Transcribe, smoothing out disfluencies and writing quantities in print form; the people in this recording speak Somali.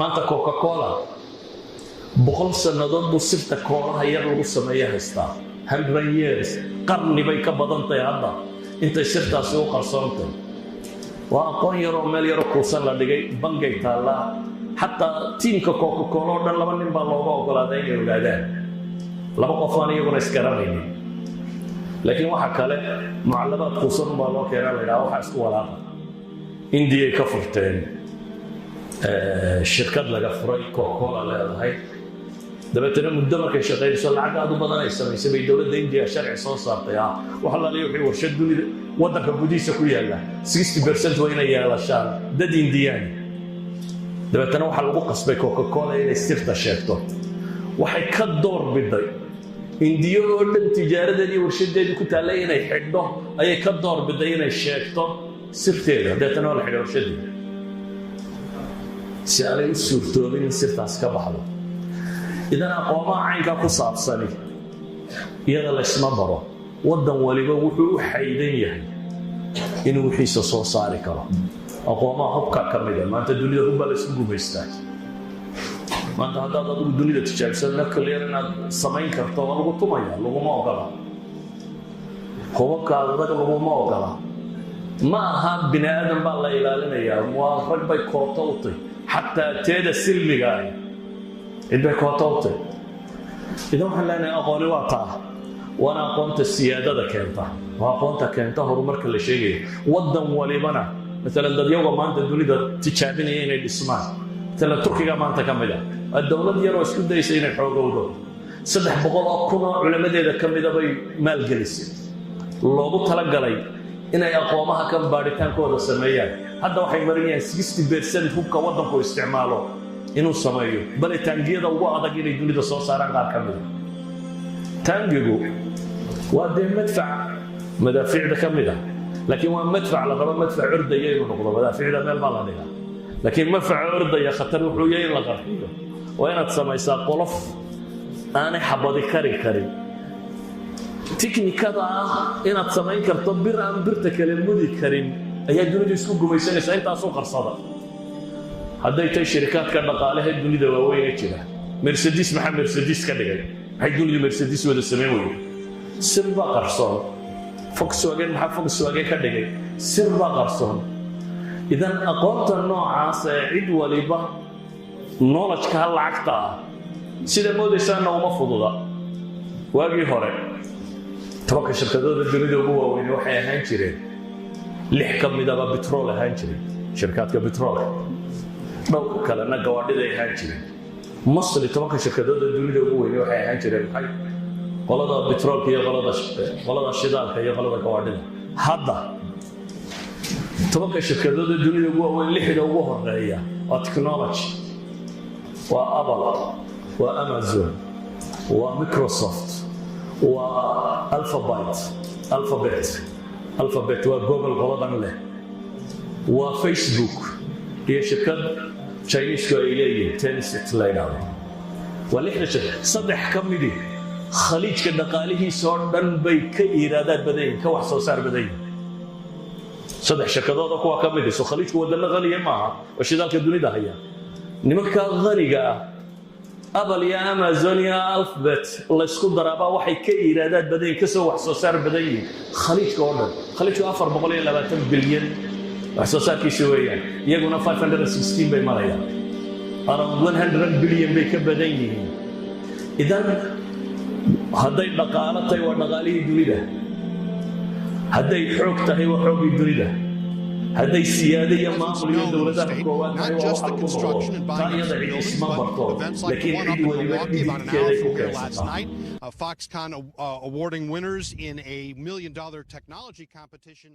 maanta Coca-Cola boqol sannadood buu sirta koolaha yar lagu sameeyo haystaa 100 years qarni bay ka badan tahay hadda intay sirtaasi u qarsoontay waa aqoon yaroo meel yaroo kuusan la dhigay bangay taallaa xataa tiimka Coca-Cola oo dhan laba nin baa looga ogolaaday inay ogaadaan laba qof aan iyaguna isgaranaynin laakiin waxa kale mucallabaad kuusan baa loo keenaa la yidhaha waxa isku walaaqa India ay ka furteen shirkad laga furay Coca-Cola leedahay dabeetana muddo markay shaqeynayso lacag aad u badan ay samaysay bay dowladda India sharci soo saartay waxa la leeyahay wixii warshad dunida waddanka gudihiisa ku yaala 60% waa inay yeelashaan dad Indiyaan dabeetana waxa lagu qasbay Coca-Cola inay sirta sheegto waxay ka door biday India oo dhan tijaaradeedii warshadeedii ku taalay inay xidho ayay ka door biday inay sheegto sirteeda dabeetana waa la xidhay warshadeeda si aanay u suurtoobin in sirtaas ka baxdo idan aqoomaha caynka ku saabsani iyada la isma baro waddan waliba wuxuu u xaydan yahay inuu wixiisa soo saari karo aqoomaha hubka ka mid ah maanta dunida hubba la isku gumaystaa maanta haddaad adigu dunida tijaabsan nuclear inaad samayn karto waa lagu tumaya laguma ogola hubabka adag laguma ogola ma aha bini aadan baa la ilaalinayaa waa rag bay koobto u tahay xataa teeda silmiga ah إذا كوتوت إذا ما حنا أقولي واطع وأنا قمت السيادة كنتا وقمت كنتا هو مركز الشيء وضم وليبنا مثلا ده يوم ما أنت تقولي ده تشابني هنا الإسماء مثلا تركيا ما أنت كمله الدولة دي روس كده يسين الحقوق وده صدق بقول أكون علماء ده كمله بي مال جلس لو بطلق علي إن أقوامها كم بارتان كود السماية هذا واحد مريني 60% هو كوضم كو استعماله inuu sameeyo bal taangiyada ugu adag inay dunida soo saaraan qaar ka mid ah taangigu waa madfac madaafiicda ka mid ah laakiin waa madfac la qabo madfac ordaya inuu noqdo madaafiicda meel baa la dhigaa laakiin madfac ordaya khatar wuxuu yahay in la qarxiyo waa inaad samaysaa qolof aanay xabadi karin tiknikada inaad samayn karto bir aan birta kale mudi karin ayaa dunida isku gumaysanaysaa intaas oo qarsada hadday tay shirkadka dhaqaalaha dunida waaweyn jira Mercedes maxaa Mercedes ka dhigay waxay dunida Mercedes wada sameeyay sirba qarsoon Volkswagen maxaa Volkswagen ka dhigay sirba qarsoon idan aqoonta noocaas cid waliba knowledge ka lacagta sida moodaysan uma fududa waagii hore tobanka shirkadooda dunida ugu waaweyn waxay ahaan jireen lix ka mid ah petrol ahaan jireen shirkadka petrol dhowr kalena gawaadhida ay ahaan jireen masli tobanka shirkadooda dunida ugu weyn waxay ahaan jireen maxay qolada petrolka iyo qolada shidaalka iyo qolada gawaadhida hadda tobanka shirkadooda dunida ugu weyn lixda ugu horeeya waa technology waa Apple waa Amazon waa Microsoft waa Alphabet waa Google qoladan leh waa Facebook iyo shirkad Chinese ay leeyihiin Tencent la yiraahdo walixna saddex ka mid ah khaliijka dhaqaalihiisa oo dhan bay ka iraadad badan ka wax soo saar badan saddex shirkadood kuwa ka mid ah khaliijku wadana qaliya maaha oo shidaalka dunida haya nimanka qaliga Apple iyo Amazon iyo Alphabet la isku daraba waxay ka iraadad badan ka soo wax soo saar badan khaliijka oo dhan khaliijku 420 bilyan waxsoosaarkiisa weeyaan iyaguna 516 bay marayaan around 100 bilyan bay ka badan yihiin idan hadday dhaqaale tahay waa dhaqaalihii dunida hadday xoog tahay waa xoogii dunida hadday siyaado iyo maamul iyo dowladaha koowaad tahay waa waxa lagu noqdo taayada cid isma barto laakiin cid waliba dhibkeeda ku keensataa Foxconn awarding winners in a $1 million technology competition